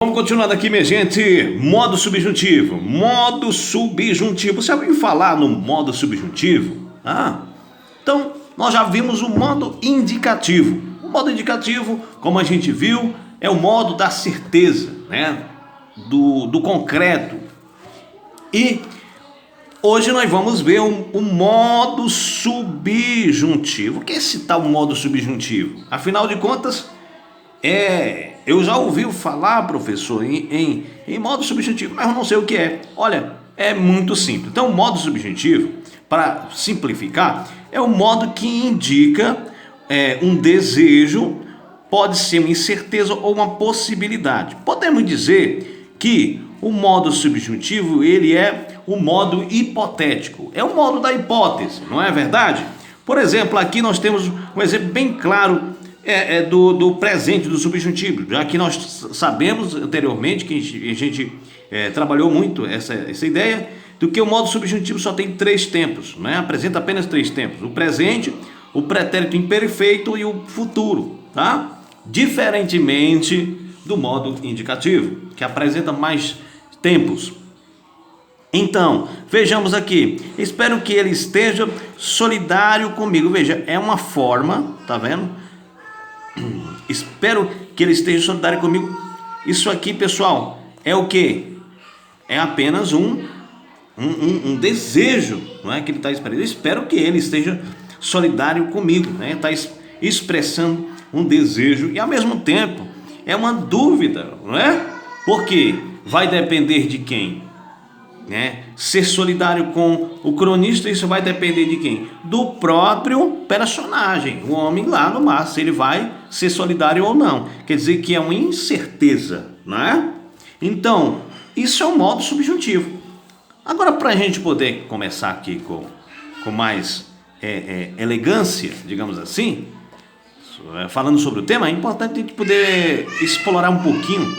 Vamos continuando aqui, minha gente. Modo subjuntivo. Modo subjuntivo. Você ouviu falar no modo subjuntivo? Então nós já vimos o modo indicativo. O modo indicativo, como a gente viu, é o modo da certeza, né? Do concreto. E hoje nós vamos ver o modo subjuntivo. O que é esse tal modo subjuntivo? Afinal de contas, eu já ouvi falar, professor, em modo subjuntivo, mas eu não sei o que é. Olha, é muito simples. Então, o modo subjuntivo, para simplificar, é o modo que indica um desejo, pode ser uma incerteza ou uma possibilidade. Podemos dizer que o modo subjuntivo, ele é o modo hipotético, é o modo da hipótese, não é verdade? Por exemplo, aqui nós temos um exemplo bem claro do presente, do subjuntivo, já que nós sabemos anteriormente que a gente trabalhou muito essa ideia do que o modo subjuntivo só tem 3 tempos, né? Apresenta apenas 3 tempos: o presente, o pretérito imperfeito e o futuro, tá? Diferentemente do modo indicativo, que apresenta mais tempos. Então, vejamos aqui: espero que ele esteja solidário comigo. Veja, é uma forma, tá vendo? Espero que ele esteja solidário comigo. Isso aqui, pessoal, é o que? É apenas um desejo, não é que ele está esperando. Eu espero que ele esteja solidário comigo, né? Está expressando um desejo e ao mesmo tempo é uma dúvida, não é? Porque vai depender de quem? Né? Ser solidário com o cronista, isso vai depender de quem? Do próprio personagem, o homem lá no mar, se ele vai ser solidário ou não. Quer dizer que é uma incerteza, não é? Então, isso é um modo subjuntivo. Agora, para a gente poder começar aqui com mais elegância, digamos assim, falando sobre o tema, é importante a gente poder explorar um pouquinho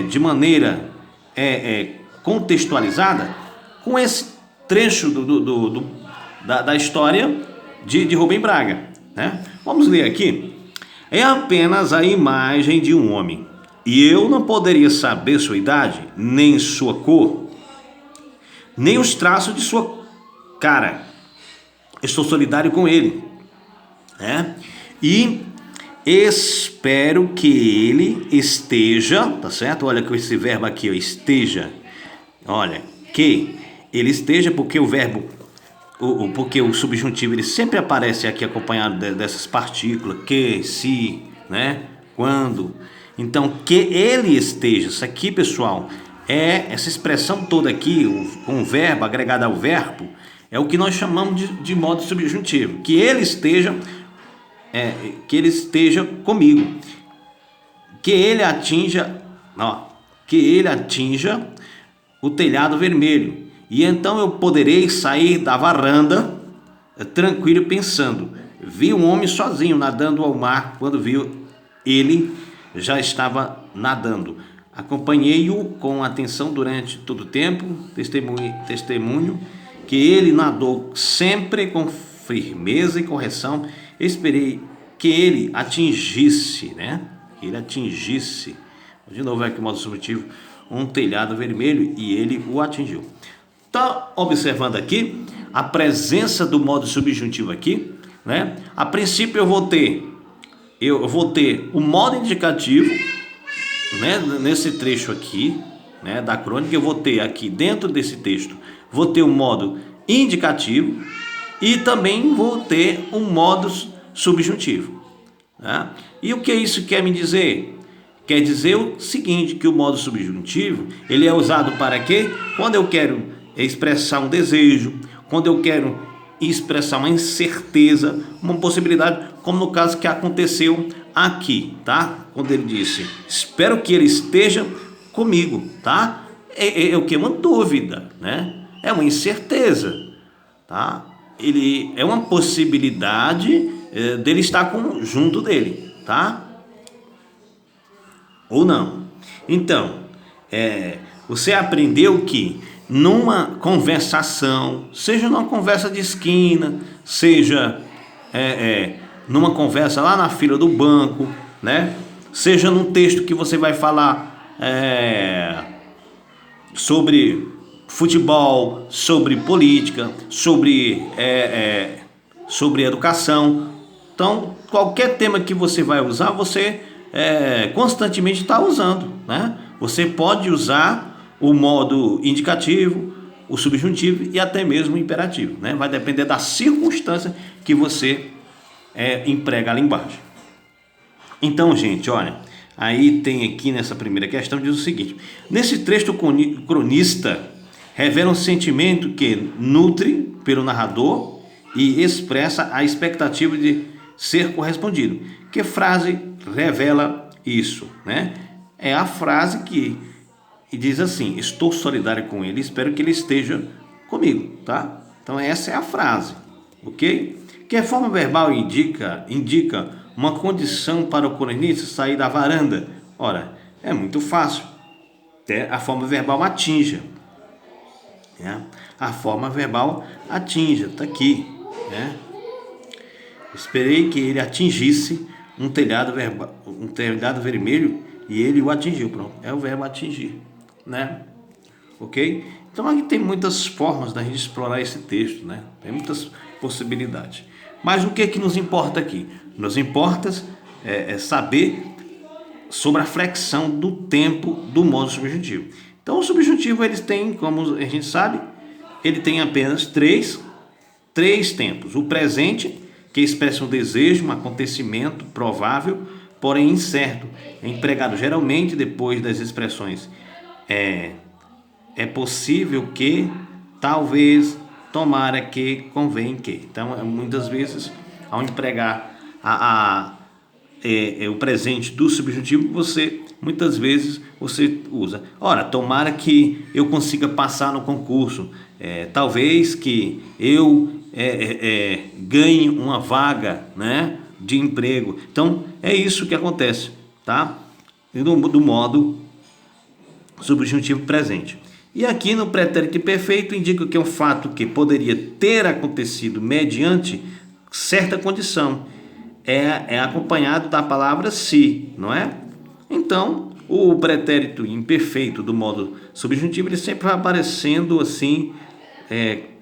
de maneira contextualizada com esse trecho da história de Rubem Braga, né? Vamos ler aqui. É apenas a imagem de um homem, e eu não poderia saber sua idade, nem sua cor, nem os traços de sua cara. Estou solidário com ele, né? E espero que ele esteja, tá certo? Olha com esse verbo aqui, ó, esteja. Olha, que ele esteja, porque o verbo, porque o subjuntivo, ele sempre aparece aqui acompanhado dessas partículas, que, se, né, quando. Então, que ele esteja, isso aqui, pessoal, essa expressão toda aqui, com o verbo agregado ao verbo, é o que nós chamamos de modo subjuntivo. Que ele esteja comigo, que ele atinja o telhado vermelho, e então eu poderei sair da varanda tranquilo pensando. Vi um homem sozinho nadando ao mar. Quando viu, ele já estava nadando. Acompanhei-o com atenção durante todo o tempo. Testemunho que ele nadou sempre com firmeza e correção. Esperei que ele atingisse, né? Que ele atingisse. De novo aqui o modo subjuntivo, um telhado vermelho, e ele o atingiu. Tá observando aqui a presença do modo subjuntivo aqui, né? A princípio eu vou ter o modo indicativo, né? Nesse trecho aqui, né, da crônica, eu vou ter aqui dentro desse texto, vou ter o modo indicativo e também vou ter um modo subjuntivo, né? E o que isso quer me dizer? Quer dizer o seguinte, que o modo subjuntivo, ele é usado para quê? Quando eu quero expressar um desejo, quando eu quero expressar uma incerteza, uma possibilidade, como no caso que aconteceu aqui, tá? Quando ele disse, espero que ele esteja comigo, tá? É o que? Uma dúvida, né? É uma incerteza, tá? Ele é uma possibilidade dele estar junto dele, tá? Ou não. Então, você aprendeu que numa conversação, seja numa conversa de esquina, seja numa conversa lá na fila do banco, né? Seja num texto que você vai falar sobre futebol, sobre política, sobre educação. Então, qualquer tema que você vai usar, você constantemente está usando, né? Você pode usar o modo indicativo, o subjuntivo e até mesmo o imperativo, né? Vai depender da circunstância que você emprega a linguagem. Então, gente, olha, aí tem aqui nessa primeira questão, diz o seguinte: nesse trecho, o cronista revela um sentimento que nutre pelo narrador e expressa a expectativa de ser correspondido. Que frase revela isso, né? É a frase que diz assim: estou solidário com ele, espero que ele esteja comigo, tá? Então essa é a frase, ok? Que a forma verbal indica uma condição para o cronista sair da varanda. Ora, é muito fácil. A forma verbal atinja, né? A forma verbal atinja, está aqui, né? Esperei que ele atingisse um telhado vermelho e ele o atingiu. Pronto, é o verbo atingir, né? Ok? Então aqui tem muitas formas da gente explorar esse texto, né? Tem muitas possibilidades. Mas o que é que nos importa aqui? Nos importa saber sobre a flexão do tempo do modo subjuntivo. Então o subjuntivo, eles têm, como a gente sabe, ele tem apenas três tempos. O presente, que expressa um desejo, um acontecimento provável, porém incerto, é empregado geralmente depois das expressões é possível que, talvez, tomara que, convém que. Então, muitas vezes, ao empregar o presente do subjuntivo, muitas vezes você usa: ora, tomara que eu consiga passar no concurso, talvez que eu ganhe uma vaga, né, de emprego. Então é isso que acontece, tá? Do modo subjuntivo presente. E aqui no pretérito imperfeito indica que é um fato que poderia ter acontecido mediante certa condição. É acompanhado da palavra se, não é? Então, o pretérito imperfeito do modo subjuntivo, ele sempre vai aparecendo assim,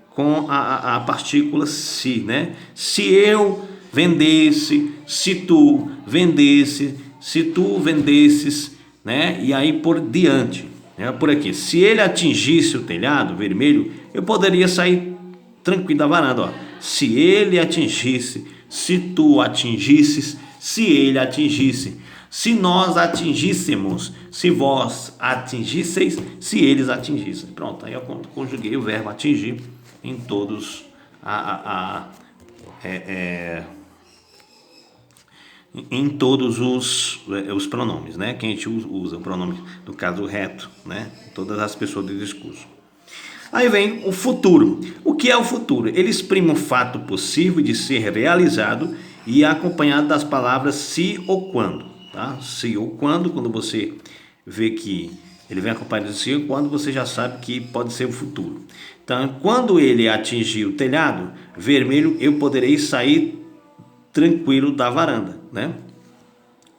com a partícula se, né? Se eu vendesse, se tu vendesse, se tu vendesses, né? E aí por diante, né? Por aqui, se ele atingisse o telhado vermelho, eu poderia sair tranquilo da varanda, ó. Se ele atingisse, se tu atingisses, se ele atingisse, se nós atingíssemos, se vós atingisseis, se eles atingissem. Pronto, aí eu conjuguei o verbo atingir em todos em todos os pronomes, né? Que a gente usa o pronome, no caso reto, né? Todas as pessoas do discurso. Aí vem o futuro. O que é o futuro? Ele exprime um fato possível de ser realizado e é acompanhado das palavras se ou quando, tá? Se ou quando você vê que ele vem acompanhado de se ou quando, você já sabe que pode ser o futuro. Então, quando ele atingir o telhado vermelho, eu poderei sair tranquilo da varanda, né?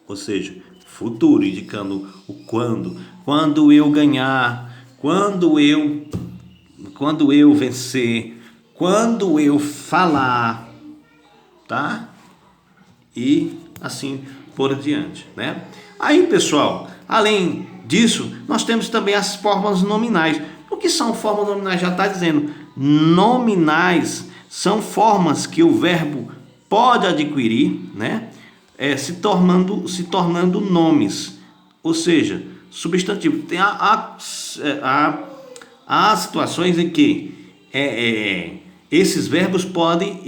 Ou seja, futuro, indicando o quando. Quando eu ganhar, quando eu vencer, quando eu falar, tá? E assim por diante, né? Aí, pessoal, além disso, nós temos também as formas nominais. O que são formas nominais? Já está dizendo. Nominais são formas que o verbo pode adquirir, né? Se tornando nomes, ou seja, substantivo. Tem há situações em que esses verbos podem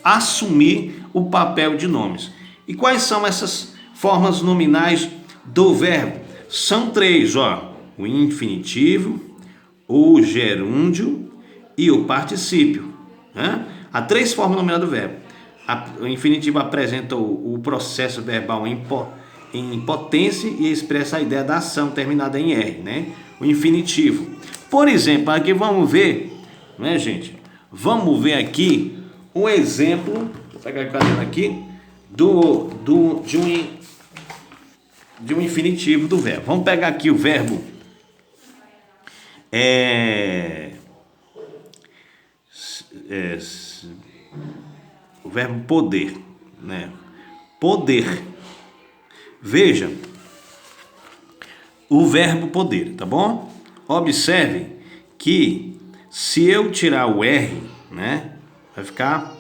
assumir o papel de nomes. E quais são essas formas nominais do verbo? São três, ó: o infinitivo, o gerúndio e o particípio, né? Há três formas nominais do verbo. O infinitivo apresenta o processo verbal em potência e expressa a ideia da ação terminada em R, né? O infinitivo. Por exemplo, aqui vamos ver, né, gente? Vamos ver aqui um exemplo. Vou pegar a cadeira aqui de um infinitivo do verbo. Vamos pegar aqui o verbo o verbo poder, né? Poder. Veja o verbo poder, tá bom? Observe que se eu tirar o R, né, vai ficar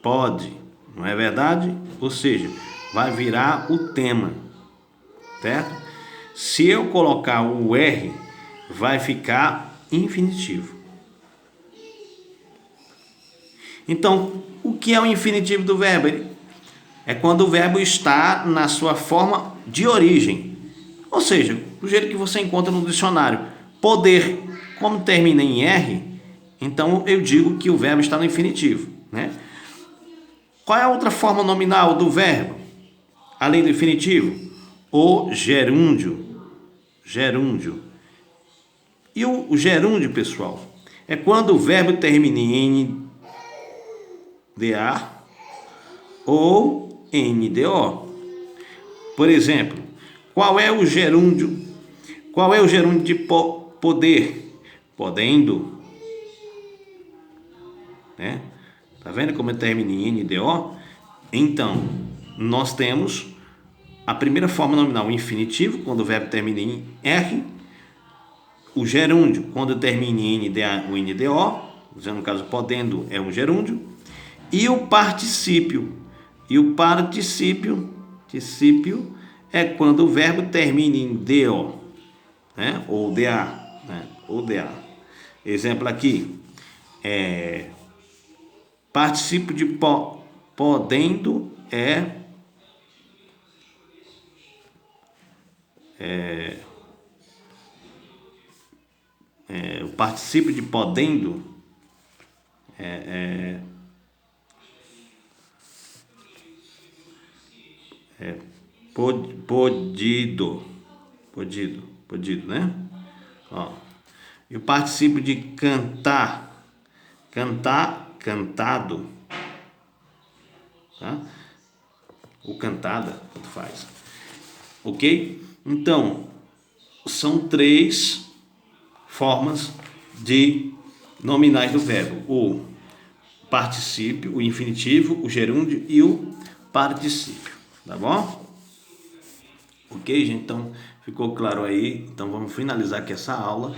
pode, não é verdade? Ou seja, vai virar o tema, certo? Se eu colocar o R, vai ficar infinitivo. Então, o que é o infinitivo do verbo? É quando o verbo está na sua forma de origem. Ou seja, do jeito que você encontra no dicionário. Poder, como termina em R, então eu digo que o verbo está no infinitivo, né? Qual é a outra forma nominal do verbo, além do infinitivo? O gerúndio. Gerúndio. E o gerúndio, pessoal, é quando o verbo termina em NDA ou NDO. Por exemplo, qual é o gerúndio? Qual é o gerúndio de poder? Podendo. Né? Tá vendo como termina em NDO? Então, nós temos a primeira forma nominal, o infinitivo, quando o verbo termina em R. O gerúndio, quando termina em NDA ou NDO, no caso, podendo é um gerúndio. E o particípio. E o particípio é quando o verbo termina em DO, né? Ou DA, né? Ou DA. Exemplo aqui, particípio de podendo o particípio de podendo podido, né? Ó. E o particípio de cantar, cantado, tá? Ou cantada, tanto faz. Ok? Então, são 3 formas de nominais do verbo: o particípio, o infinitivo, o gerúndio e o particípio. Tá bom? Ok, gente? Então, ficou claro aí? Então, vamos finalizar aqui essa aula.